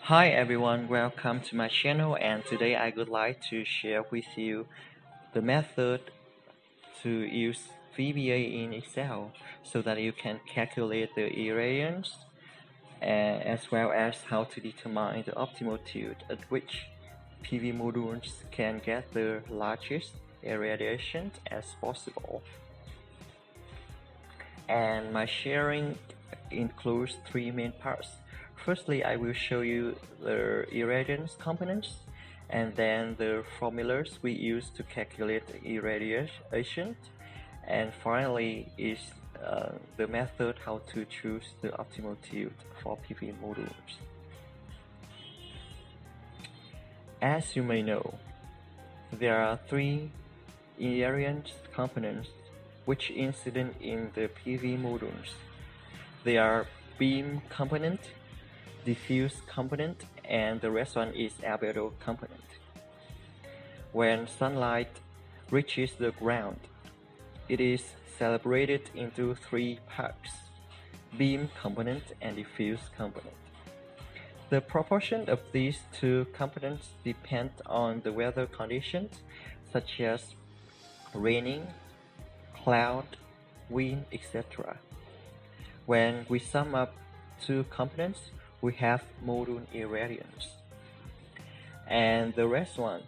Hi everyone, welcome to my channel, and today I would like to share with you the method to use VBA in Excel so that you can calculate the irradiance as well as how to determine the optimal tilt at which PV modules can get the largest irradiation as possible. And my sharing includes three main parts. Firstly, I will show you the irradiance components, and then the formulas we use to calculate the irradiation, and finally is the method how to choose the optimal tilt for PV modules. As you may know, there are three irradiance components which incident in the PV modules. They are beam component, diffuse component, and the rest one is albedo component. When sunlight reaches the ground, it is separated into three parts: beam component and diffuse component. The proportion of these two components depend on the weather conditions such as raining, cloud, wind, etc. When we sum up two components, we have module irradiance. And the rest one,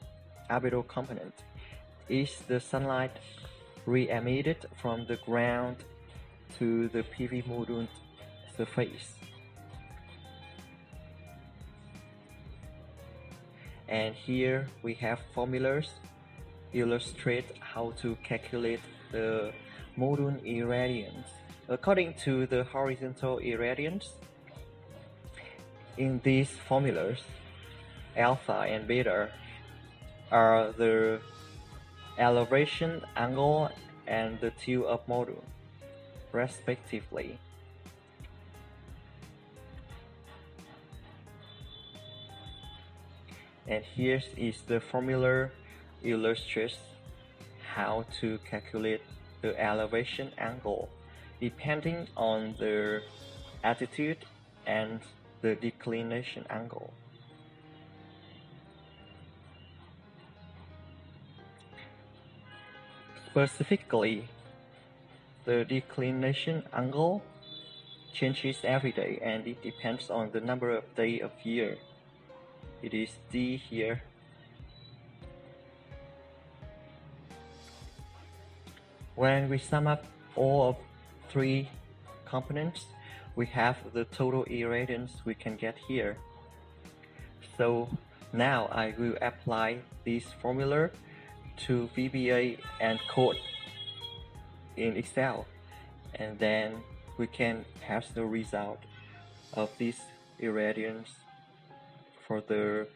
albedo component, is the sunlight re-emitted from the ground to the PV module surface. And here we have formulas illustrate how to calculate the module irradiance. According to the horizontal irradiance, in these formulas, alpha and beta are the elevation angle and the tilt of module, respectively. And here is the formula illustrates how to calculate the elevation angle depending on the altitude and the declination angle. Specifically, the declination angle changes every day and it depends on the number of days of year. It is D here. When we sum up all of three components, we have the total irradiance we can get here. So now I will apply this formula to VBA and code in Excel, and then we can have the result of this irradiance for the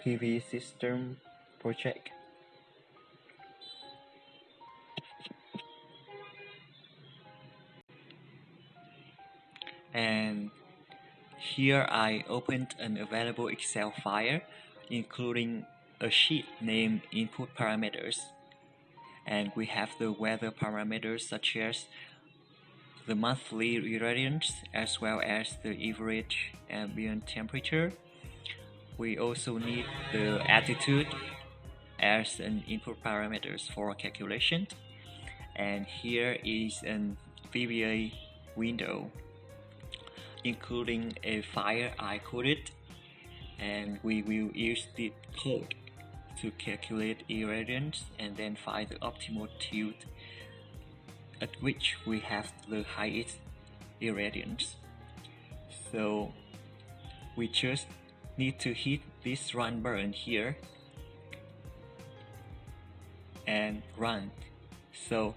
PV system project. And here I opened an available Excel file including a sheet named input parameters, and we have the weather parameters such as the monthly irradiance as well as the average ambient temperature. We also need the altitude as an input parameters for calculation, and here is an VBA window including a file I coded, and we will use the code to calculate irradiance and then find the optimal tilt at which we have the highest irradiance. So we just need to hit this run button here and run. So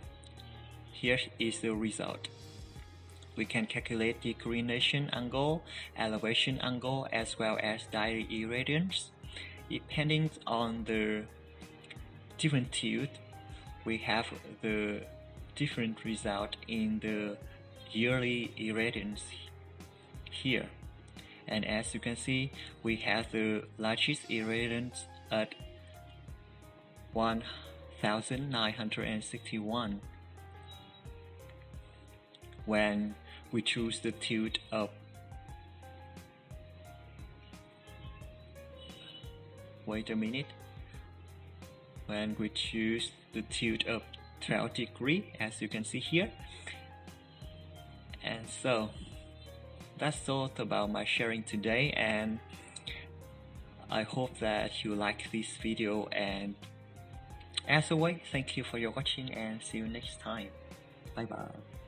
here is the result. We can calculate declination angle, elevation angle, as well as daily irradiance. Depending on the different tilt, we have the different result in the yearly irradiance here. And as you can see, we have the largest irradiance at 1961 when we choose the tilt of wait a minute. When we choose the tilt of 12 degrees, as you can see here. And so that's all about my sharing today, and I hope that you like this video, and as always, thank you for your watching and see you next time. Bye bye.